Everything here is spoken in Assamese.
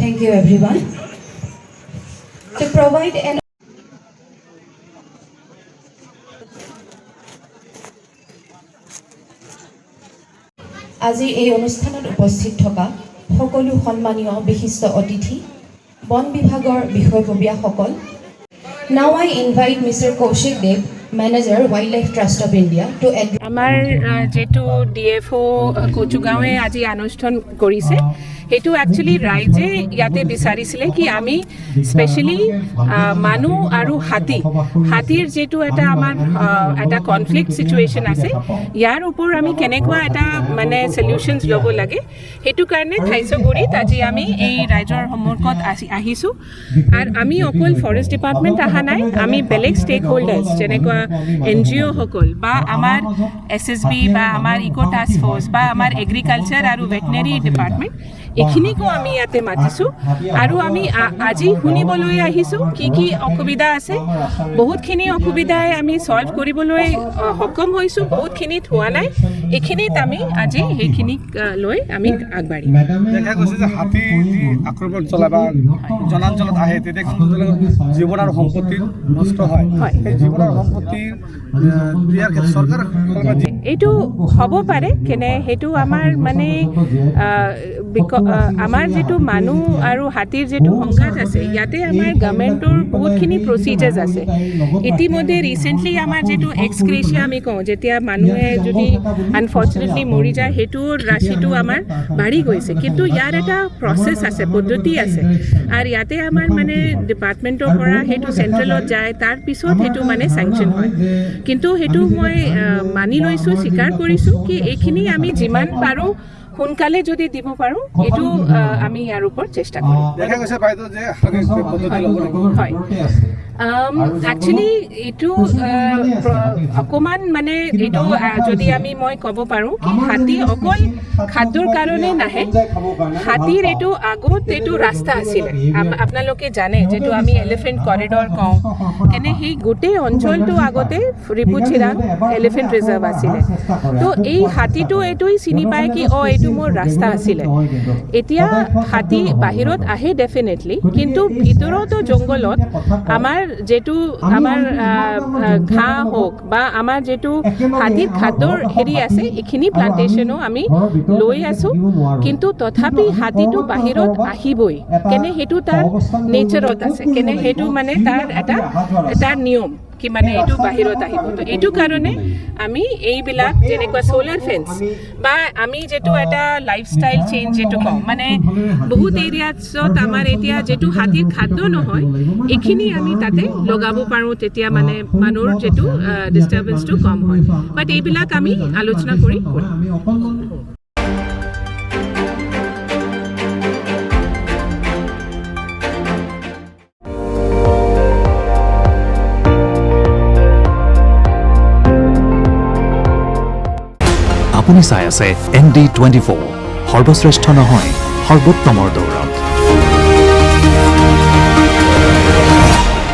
Thank you everyone. To provide an আজি এই অনুষ্ঠানত উপস্থিত থকা সকলো সন্মানীয় বিশিষ্ট অতিথি বন বিভাগৰ বিষয়ববীয়াসকল Now I invite Mr. Kaushik Dev, Manager, Wildlife Trust of India, to address. আমাৰ যেটো ডিএফও কোচুগাঁৱে আজি অনুষ্ঠান কৰিছে হেতু একচুয়ালি ৰাইজে ইয়াতে বিচাৰিছিলে কি আমি স্পেশালি মানুহ আৰু হাতীৰ যেটো এটা আমাৰ এটা কনফ্লিক্ট সিচুৱেশন আছে ইয়াৰ ওপৰ আমি কেনেকুৱা এটা মানে সলিউশনস ল'ব লাগে হেতু কাৰণে থাইছগুৰিত আজি আমি এই ৰাইজৰ সন্মুখত আহিছো আৰু আমি অকল ফৰেষ্ট ডিপাৰ্টমেন্ট আহা নাই আমি বেলেগ ষ্টেক হোল্ডাৰ্স যেনেকুৱা এনজিও সকল বা আমাৰ এসএসবি বা আমাৰ ইকো টাস্ক ফোৰ্স বা আমাৰ এগ্ৰিকালচাৰ আৰু ভেটেনাৰি ডিপাৰ্টমেন্ট এখিনিকো আমি ইয়াতে মাতিছো আৰু আমি আজি শুনিবলৈ আহিছো কি অসুবিধা আছে বহুতখিনি অসুবিধাই আমি সলভ কৰিবলৈ সক্ষম হৈছো বহুতখিনি হোৱা নাই এখিনিত আমি আজি সেইখিনিক লৈ আমি আগবাঢ়িম দেখা গৈছে যে হাতী আক্ৰমণ চলাবা জনাঞ্চলত আহে তেতিয়া জীৱন আৰু সম্পত্তি নষ্ট হয় এই জীৱন আৰু সম্পত্তি দিয়াৰ ক্ষেত্ৰত চৰকাৰ এইটো হ'ব পাৰে কেনে হেতু আমাৰ মানে আমাৰ যেটো মানুহ আৰু হাতীৰ যেটো সংঘাত আছে ইয়াতে আমাৰ গভৰ্নমেন্টৰ বহুতখিনি প্ৰসিজাৰ্স আছে ইতিমধ্যে ৰিসেন্টলি আমাৰ যেটো এক্সক্ৰেচিয়া আমি কওঁ যেতিয়া মানুহে যদি আনফৰ্চুনেটলি মৰি যায় হেতু ৰাশিটো আমাৰ বাঢ়ি গৈছে কিন্তু ইয়াৰ এটা প্ৰসেস আছে পদ্ধতি আছে আৰু ইয়াতে আমাৰ মানে ডিপাৰ্টমেন্টৰ পৰা হেতু চেন্ট্ৰেলত যায় তাৰ পিছত হেতু মানে স্যাংচন হয় কিন্তু হেতু মই মানি লৈছো স্বীকাৰ কৰিছো কি এইখিনি আমি যিমান পাৰো সোনকালে যদি দিব পাৰো এটো আমি ইয়াৰ ওপৰত চেষ্টা কৰিম দেখা গৈছে বাইদেউ যে পদ্ধতি ল'ব হয় একচুয়ালি এটো অকমান মানে এটো যদি আমি মই ক'ব পাৰো কি হাতী অকল খাদ্যৰ কাৰণে নাহে হাতীৰ এটো আগত এটো ৰাস্তা আছিল আপোনালোকে জানে যেটো আমি এলিফেন্ট কৰিডৰ কওঁ এনে সেই গোটেই অঞ্চলটো আগতে ৰিপুচিৰাং এলিফেন্ট ৰিজাৰ্ভ আছিল তো এই হাতীটো এটোই চিনি পায় কি এটো মোৰ ৰাস্তা আছিল এতিয়া হাতী বাহিৰত আহে ডেফিনেটলি কিন্তু ভিতৰতো জংগলত আমাৰ যেটো আমাৰ ঘাঁহ হোক বা আমাৰ যেটো হাতীৰ খাদ্যৰ হেৰি আছে এখিনি প্লান্টেশনো আমি লৈ আছো কিন্তু তথাপি হাতীটো বাহিৰত আহিবই কেনে হেতু তাৰ নেচাৰত আছে কেনে হেতু মানে তাৰ নিয়ম কি মানে এটো বাহিৰত আহিব তো এটো কাৰণে আমি এইবিলাক যেনেকুৱা সোলাৰ ফেন্স বা আমি যেটো এটা লাইফষ্টাইল চেঞ্জ যেটো কওঁ মানে বহুত এৰিয়াছত আমাৰ এতিয়া যেটো হাতীৰ খাদ্য নহয় এখিনি আমি তাতে লগাব পাৰো তেতিয়া মানে মানুহৰ যেটো ডিস্টাৰবেন্সটো কম হয় বাট এইবিলাক আমি আলোচনা কৰি আপুনি চাই আছে ND24 সৰ্বশ্ৰেষ্ঠ নহয় সৰ্বোত্তমৰ দৌৰ